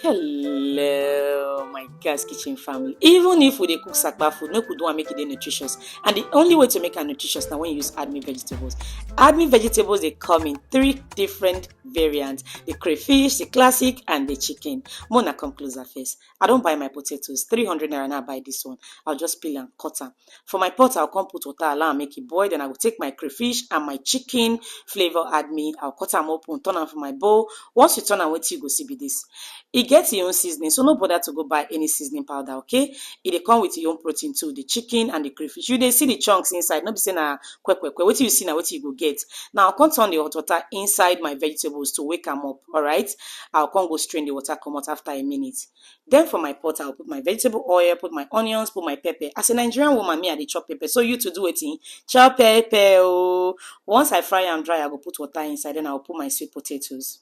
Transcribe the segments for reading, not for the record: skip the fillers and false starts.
Hello, my gas kitchen family. Even if we dey cook sakpa food, make we do make it dey nutritious. And the only way to make it nutritious now when you use admin vegetables. Admin vegetables they come in 3 different variants: the crayfish, the classic, and the chicken. Mona, come closer first. I don't buy my potatoes. 300 naira now. I buy this one. I'll just peel and cut them. For my pot, I'll come put water, allow and make it boil. Then I will take my crayfish and my chicken flavor admin. I'll cut them open, turn them for my bowl. Once you turn and wait till you go see be this. It gets your own seasoning, so no bother to go buy any seasoning powder, okay? It come with your own protein too, the chicken and the crayfish. You see the chunks inside, not be saying quick. What you see now, what you go get. Now I'll come turn the hot water inside my vegetables to wake them up, all right? I'll come go strain the water, come out after a minute. Then for my pot, I'll put my vegetable oil, put my onions, put my pepper. As a Nigerian woman, me, I dey chop pepper. So you to do it in chop pepper. Oh. Once I fry and dry, I will put water inside, then I'll put my sweet potatoes.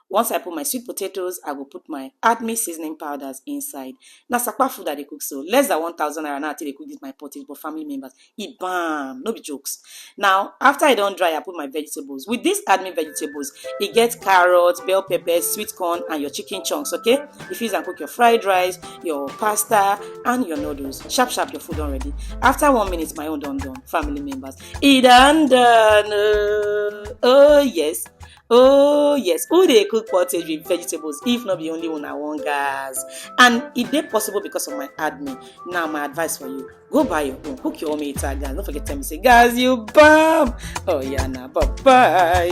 Once I put my sweet potatoes, I will put my admin seasoning powders inside. Now, sakpa food that they cook, so less than 1,000 naira now till they cook this my pottage, but family members, it bam, no be jokes. Now, after I don't dry, I put my vegetables. With these admin vegetables, it gets carrots, bell peppers, sweet corn, and your chicken chunks, okay? If you use and cook your fried rice, your pasta, and your noodles. Sharp, your food already. After 1 minute, my own done, family members. It done. Oh, yes. Oh yes, who they cook pottage with vegetables if not be only one I want gas? And it dey possible because of my admin. Now my advice for you, go buy your own, cook your own meat gas. Don't forget to tell me say, guys, you bam. Oh yeah, now bye bye.